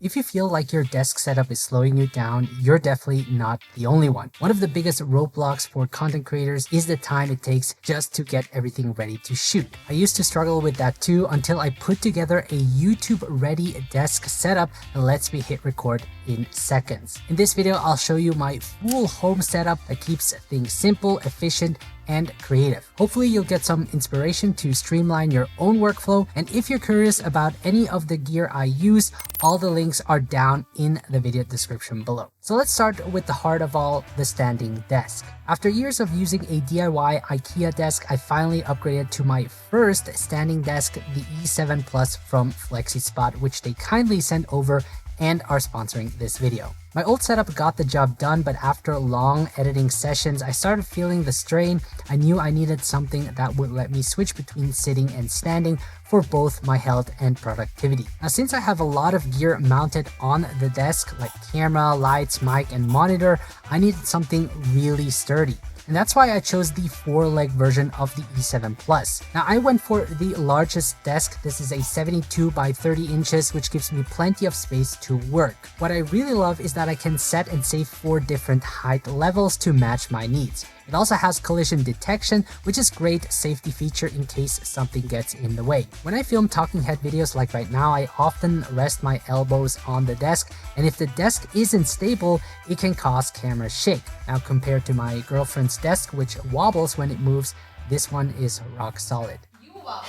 If you feel like your desk setup is slowing you down, you're definitely not the only one. One of the biggest roadblocks for content creators is the time it takes just to get everything ready to shoot. I used to struggle with that too until I put together a YouTube-ready desk setup that lets me hit record in seconds. In this video, I'll show you my full home setup that keeps things simple, efficient, and creative. Hopefully you'll get some inspiration to streamline your own workflow, and if you're curious about any of the gear I use, all the links are down in the video description below. So let's start with the heart of all, the standing desk. After years of using a DIY IKEA desk, I finally upgraded to my first standing desk, the E7 Plus from FlexiSpot, which they kindly sent over and are sponsoring this video. My old setup got the job done, but after long editing sessions, I started feeling the strain. I knew I needed something that would let me switch between sitting and standing for both my health and productivity. Now, since I have a lot of gear mounted on the desk, like camera, lights, mic, and monitor, I needed something really sturdy. And that's why I chose the 4-leg version of the E7 Plus. Now, I went for the largest desk. This is a 72 by 30 inches, which gives me plenty of space to work. What I really love is that I can set and save 4 different height levels to match my needs. It also has collision detection, which is a great safety feature in case something gets in the way. When I film talking head videos like right now, I often rest my elbows on the desk, and if the desk isn't stable, it can cause camera shake. Now, compared to my girlfriend's desk, which wobbles when it moves, this one is rock solid. You wobble.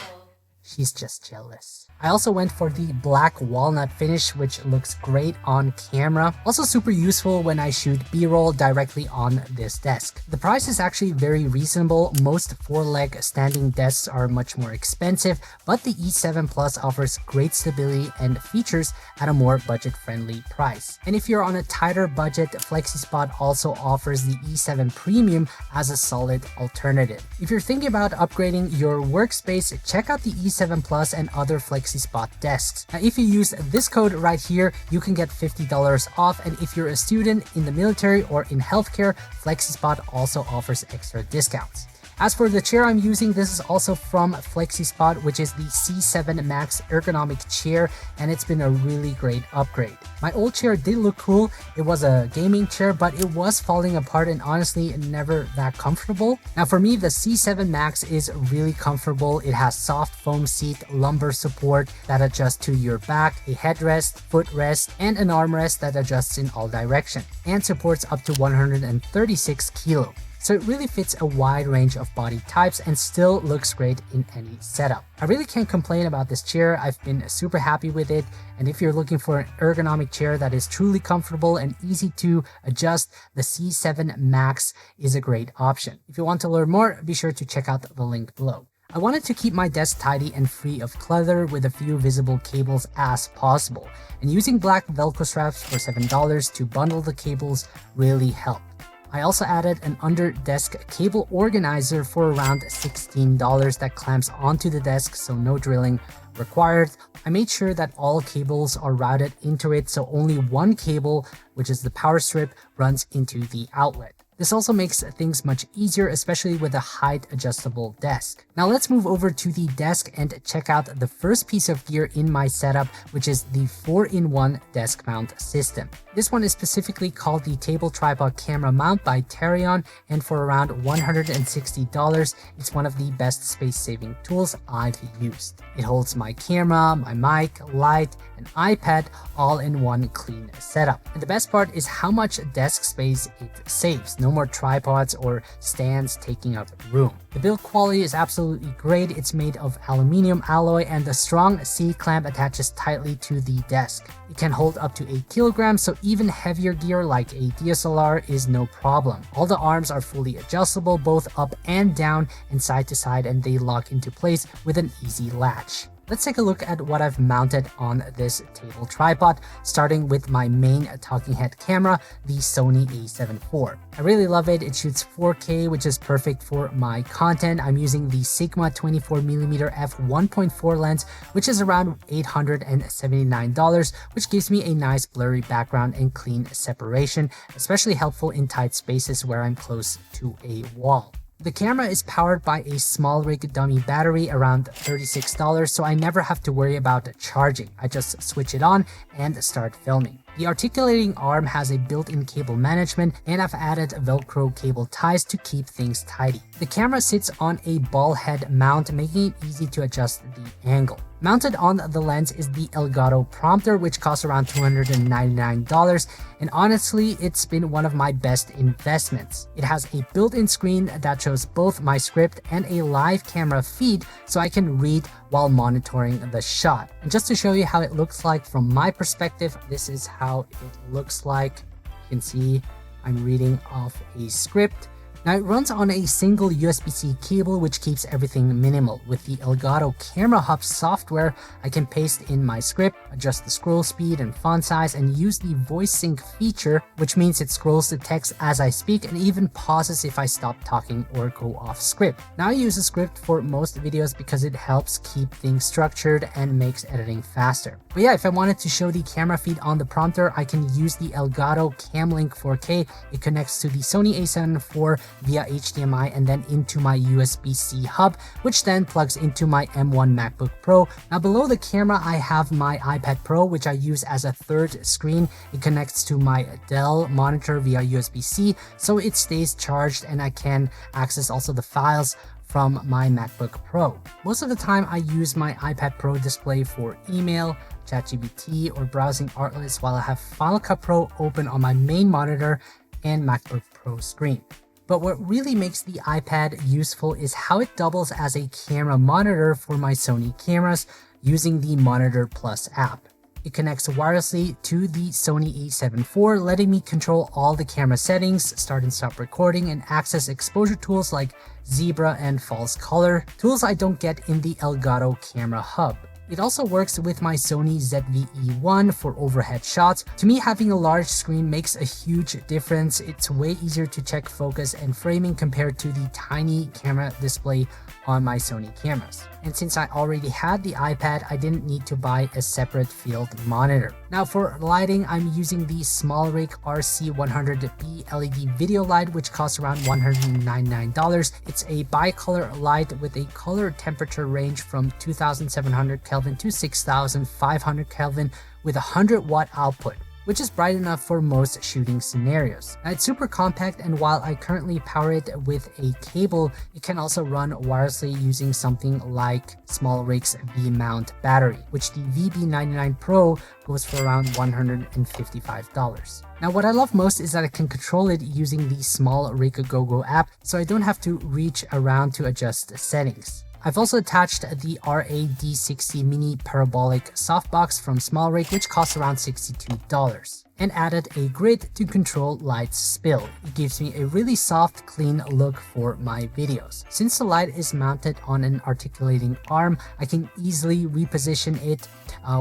She's just jealous. I also went for the black walnut finish, which looks great on camera. Also super useful when I shoot B-roll directly on this desk. The price is actually very reasonable. Most 4-leg standing desks are much more expensive, but the E7 Plus offers great stability and features at a more budget-friendly price. And if you're on a tighter budget, FlexiSpot also offers the E7 Premium as a solid alternative. If you're thinking about upgrading your workspace, check out the E7 Plus and other FlexiSpot desks. Now, if you use this code right here, you can get $50 off, and if you're a student in the military or in healthcare, FlexiSpot also offers extra discounts. As for the chair I'm using, this is also from FlexiSpot, which is the C7 Max ergonomic chair, and it's been a really great upgrade. My old chair did look cool. It was a gaming chair, but it was falling apart and honestly never that comfortable. Now for me, the C7 Max is really comfortable. It has soft foam seat, lumbar support that adjusts to your back, a headrest, footrest, and an armrest that adjusts in all directions, and supports up to 136 kilo. So it really fits a wide range of body types and still looks great in any setup. I really can't complain about this chair. I've been super happy with it. And if you're looking for an ergonomic chair that is truly comfortable and easy to adjust, the C7 Max is a great option. If you want to learn more, be sure to check out the link below. I wanted to keep my desk tidy and free of clutter with a few visible cables as possible. And using black Velcro straps for $7 to bundle the cables really helped. I also added an under-desk cable organizer for around $16 that clamps onto the desk, so no drilling required. I made sure that all cables are routed into it, so only one cable, which is the power strip, runs into the outlet. This also makes things much easier, especially with a height adjustable desk. Now let's move over to the desk and check out the first piece of gear in my setup, which is the 4-in-1 desk mount system. This one is specifically called the Table Tripod Camera Mount by Terion, and for around $160, it's one of the best space-saving tools I've used. It holds my camera, my mic, light, and iPad all in one clean setup. And the best part is how much desk space it saves. No more tripods or stands taking up room. The build quality is absolutely great. It's made of aluminum alloy, and the strong C-clamp attaches tightly to the desk. It can hold up to 8 kilograms, so even heavier gear like a DSLR is no problem. All the arms are fully adjustable, both up and down and side to side, and they lock into place with an easy latch. Let's take a look at what I've mounted on this table tripod, starting with my main talking head camera, the Sony a7 IV. I really love it. It shoots 4K, which is perfect for my content. I'm using the Sigma 24mm f1.4 lens, which is around $879, which gives me a nice blurry background and clean separation, especially helpful in tight spaces where I'm close to a wall. The camera is powered by a SmallRig dummy battery around $36, so I never have to worry about charging. I just switch it on and start filming. The articulating arm has a built-in cable management, and I've added Velcro cable ties to keep things tidy. The camera sits on a ball head mount, making it easy to adjust the angle. Mounted on the lens is the Elgato prompter, which costs around $299, and honestly, it's been one of my best investments. It has a built-in screen that shows both my script and a live camera feed, so I can read while monitoring the shot. And just to show you how it looks like from my perspective, this is how it looks like. You can see I'm reading off a script. Now it runs on a single USB-C cable, which keeps everything minimal. With the Elgato Camera Hub software, I can paste in my script, adjust the scroll speed and font size, and use the voice sync feature, which means it scrolls the text as I speak and even pauses if I stop talking or go off script. Now I use a script for most videos because it helps keep things structured and makes editing faster. But yeah, if I wanted to show the camera feed on the prompter, I can use the Elgato Camlink 4K. It connects to the Sony a7 IV via HDMI and then into my USB-C hub, which then plugs into my M1 MacBook Pro. Now below the camera, I have my iPad Pro, which I use as a third screen. It connects to my Dell monitor via USB-C, so it stays charged and I can access also the files from my MacBook Pro. Most of the time, I use my iPad Pro display for email, ChatGPT, or browsing art lists while I have Final Cut Pro open on my main monitor and MacBook Pro screen. But what really makes the iPad useful is how it doubles as a camera monitor for my Sony cameras using the Monitor Plus app. It connects wirelessly to the Sony a7 IV, letting me control all the camera settings, start and stop recording, and access exposure tools like Zebra and False Color, tools I don't get in the Elgato Camera Hub. It also works with my Sony ZV-E1 for overhead shots. To me, having a large screen makes a huge difference. It's way easier to check focus and framing compared to the tiny camera display on my Sony cameras. And since I already had the iPad, I didn't need to buy a separate field monitor. Now for lighting, I'm using the SmallRig RC100B LED video light, which costs around $199. It's a bicolor light with a color temperature range from 2700 Kelvin to 6500 Kelvin with a 100-watt output, which is bright enough for most shooting scenarios. Now, it's super compact, and while I currently power it with a cable, it can also run wirelessly using something like SmallRig's V-mount battery, which the VB99 Pro goes for around $155. Now what I love most is that I can control it using the SmallRig GoGo app, so I don't have to reach around to adjust the settings. I've also attached the RAD60 mini parabolic softbox from SmallRig, which costs around $62, and added a grid to control light spill. It gives me a really soft, clean look for my videos. Since the light is mounted on an articulating arm, I can easily reposition it.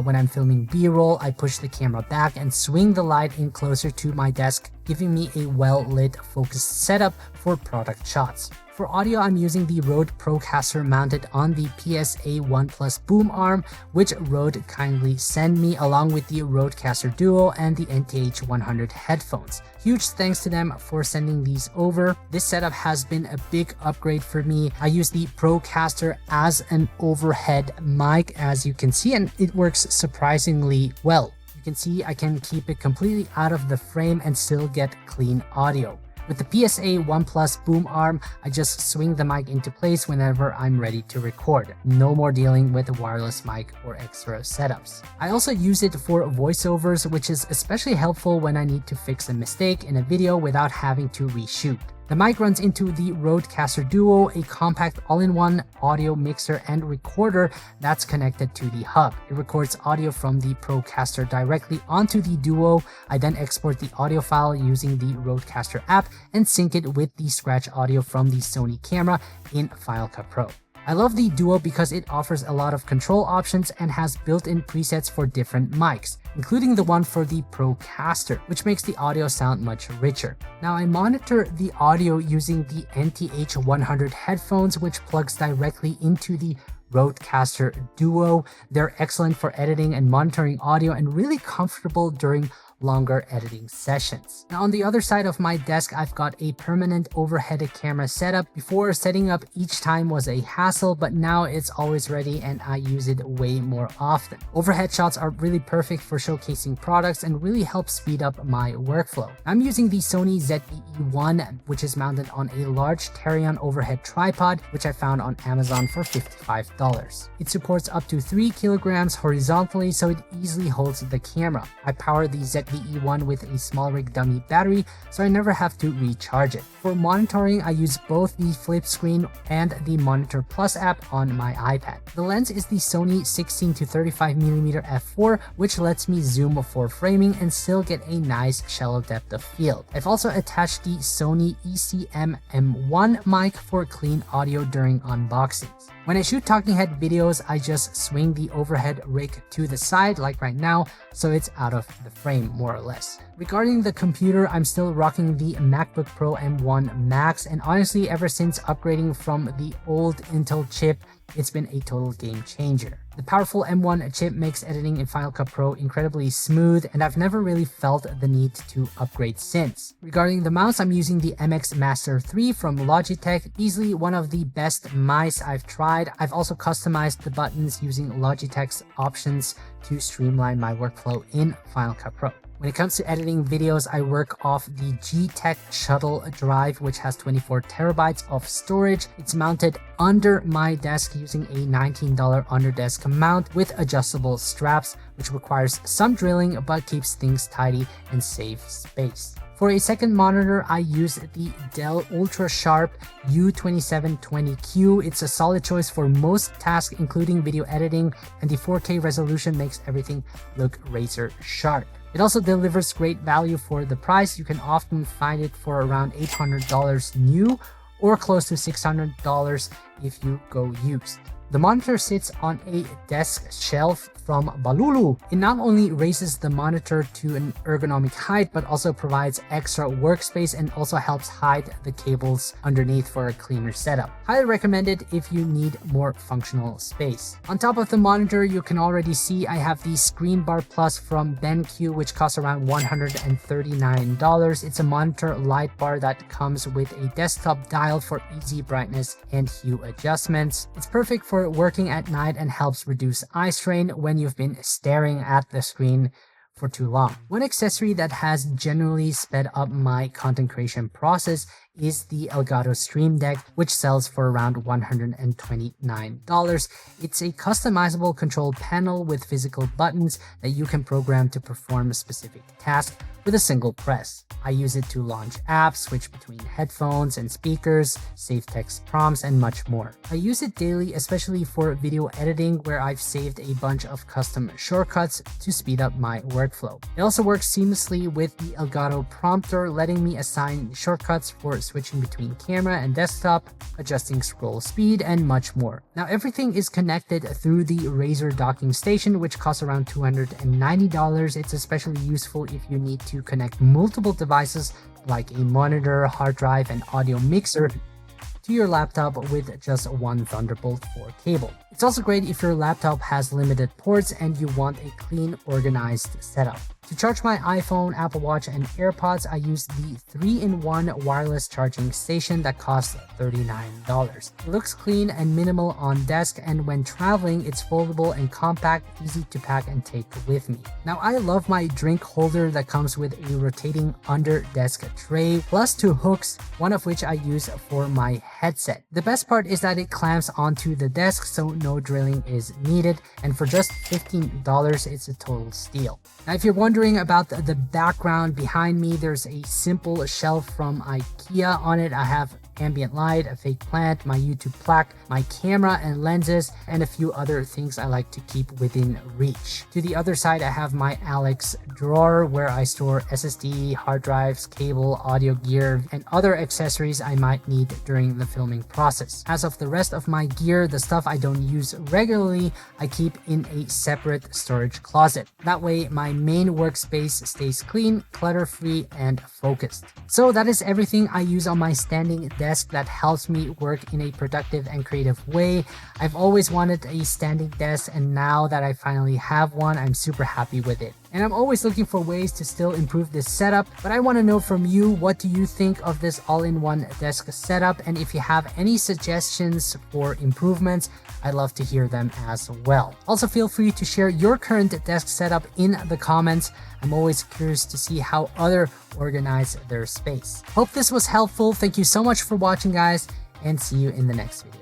When I'm filming B-roll, I push the camera back and swing the light in closer to my desk, giving me a well-lit, focused setup for product shots. For audio, I'm using the Rode Procaster mounted on the PSA 1 Plus boom arm, which Rode kindly sent me, along with the Rodecaster Duo and the NTH100 headphones. Huge thanks to them for sending these over. This setup has been a big upgrade for me. I use the Procaster as an overhead mic, as you can see, and it works surprisingly well. You can see I can keep it completely out of the frame and still get clean audio. With the PSA 1 Plus boom arm, I just swing the mic into place whenever I'm ready to record. No more dealing with a wireless mic or extra setups. I also use it for voiceovers, which is especially helpful when I need to fix a mistake in a video without having to reshoot. The mic runs into the Rodecaster Duo, a compact all-in-one audio mixer and recorder that's connected to the hub. It records audio from the Procaster directly onto the Duo. I then export the audio file using the Rodecaster app and sync it with the scratch audio from the Sony camera in Final Cut Pro. I love the Duo because it offers a lot of control options and has built-in presets for different mics, including the one for the Procaster, which makes the audio sound much richer. Now I monitor the audio using the NTH100 headphones, which plugs directly into the Rodecaster Duo. They're excellent for editing and monitoring audio and really comfortable during longer editing sessions. Now on the other side of my desk, I've got a permanent overhead camera setup. Before, setting up each time was a hassle, but now it's always ready and I use it way more often. Overhead shots are really perfect for showcasing products and really help speed up my workflow. I'm using the Sony ZVE1, which is mounted on a large Terion overhead tripod, which I found on Amazon for $55. It supports up to 3 kilograms horizontally, so it easily holds the camera. I power the ZVE1 with a small rig dummy battery, so I never have to recharge it. For monitoring, I use both the flip screen and the Monitor Plus app on my iPad. The lens is the Sony 16 to 35mm f4, which lets me zoom for framing and still get a nice shallow depth of field. I've also attached the Sony ECM M1 mic for clean audio during unboxings. When I shoot talking head videos, I just swing the overhead rig to the side like right now, so it's out of the frame more or less. Regarding the computer, I'm still rocking the MacBook Pro M1 Max, and honestly, ever since upgrading from the old Intel chip, it's been a total game changer. The powerful M1 chip makes editing in Final Cut Pro incredibly smooth, and I've never really felt the need to upgrade since. Regarding the mouse, I'm using the MX Master 3 from Logitech, easily one of the best mice I've tried. I've also customized the buttons using Logitech's options to streamline my workflow in Final Cut Pro. When it comes to editing videos, I work off the G-Tech Shuttle drive, which has 24 terabytes of storage. It's mounted under my desk using a $19 under-desk mount with adjustable straps, which requires some drilling but keeps things tidy and saves space. For a second monitor, I use the Dell Ultra Sharp U2720Q. It's a solid choice for most tasks, including video editing, and the 4K resolution makes everything look razor sharp. It also delivers great value for the price. You can often find it for around $800 new or close to $600 if you go used. The monitor sits on a desk shelf from Balulu. It not only raises the monitor to an ergonomic height, but also provides extra workspace and also helps hide the cables underneath for a cleaner setup. Highly recommended if you need more functional space. On top of the monitor, you can already see I have the Screen Bar Plus from BenQ, which costs around $139. It's a monitor light bar that comes with a desktop dial for easy brightness and hue adjustments. It's perfect for working at night and helps reduce eye strain when you've been staring at the screen for too long. One accessory that has generally sped up my content creation process is the Elgato Stream Deck, which sells for around $129. It's a customizable control panel with physical buttons that you can program to perform a specific task with a single press. I use it to launch apps, switch between headphones and speakers, save text prompts, and much more. I use it daily, especially for video editing, where I've saved a bunch of custom shortcuts to speed up my workflow. It also works seamlessly with the Elgato prompter, letting me assign shortcuts for switching between camera and desktop, adjusting scroll speed, and much more. Now everything is connected through the Razer docking station, which costs around $290. It's especially useful if you need to connect multiple devices like a monitor, hard drive, and audio mixer to your laptop with just one Thunderbolt 4 cable. It's also great if your laptop has limited ports and you want a clean, organized setup. To charge my iPhone, Apple Watch, and AirPods, I use the 3-in-1 wireless charging station that costs $39. It looks clean and minimal on desk, and when traveling, it's foldable and compact, easy to pack and take with me. Now, I love my drink holder that comes with a rotating under-desk tray, plus 2 hooks, one of which I use for my headset. The best part is that it clamps onto the desk, so no drilling is needed, and for just $15, it's a total steal. Now, if you're wondering about the background behind me, there's a simple shelf from IKEA. On it, I have ambient light, a fake plant, my YouTube plaque, my camera and lenses, and a few other things I like to keep within reach. To the other side, I have my Alex drawer where I store SSD, hard drives, cable, audio gear, and other accessories I might need during the filming process. As of the rest of my gear, the stuff I don't use regularly, I keep in a separate storage closet. That way, my main workspace stays clean, clutter-free, and focused. So that is everything I use on my standing desk that helps me work in a productive and creative way. I've always wanted a standing desk, and now that I finally have one, I'm super happy with it. and I'm always looking for ways to still improve this setup. But I want to know from you, what do you think of this all-in-one desk setup? And if you have any suggestions for improvements, I'd love to hear them as well. Also, feel free to share your current desk setup in the comments. I'm always curious to see how others organize their space. Hope this was helpful. Thank you so much for watching, guys, and see you in the next video.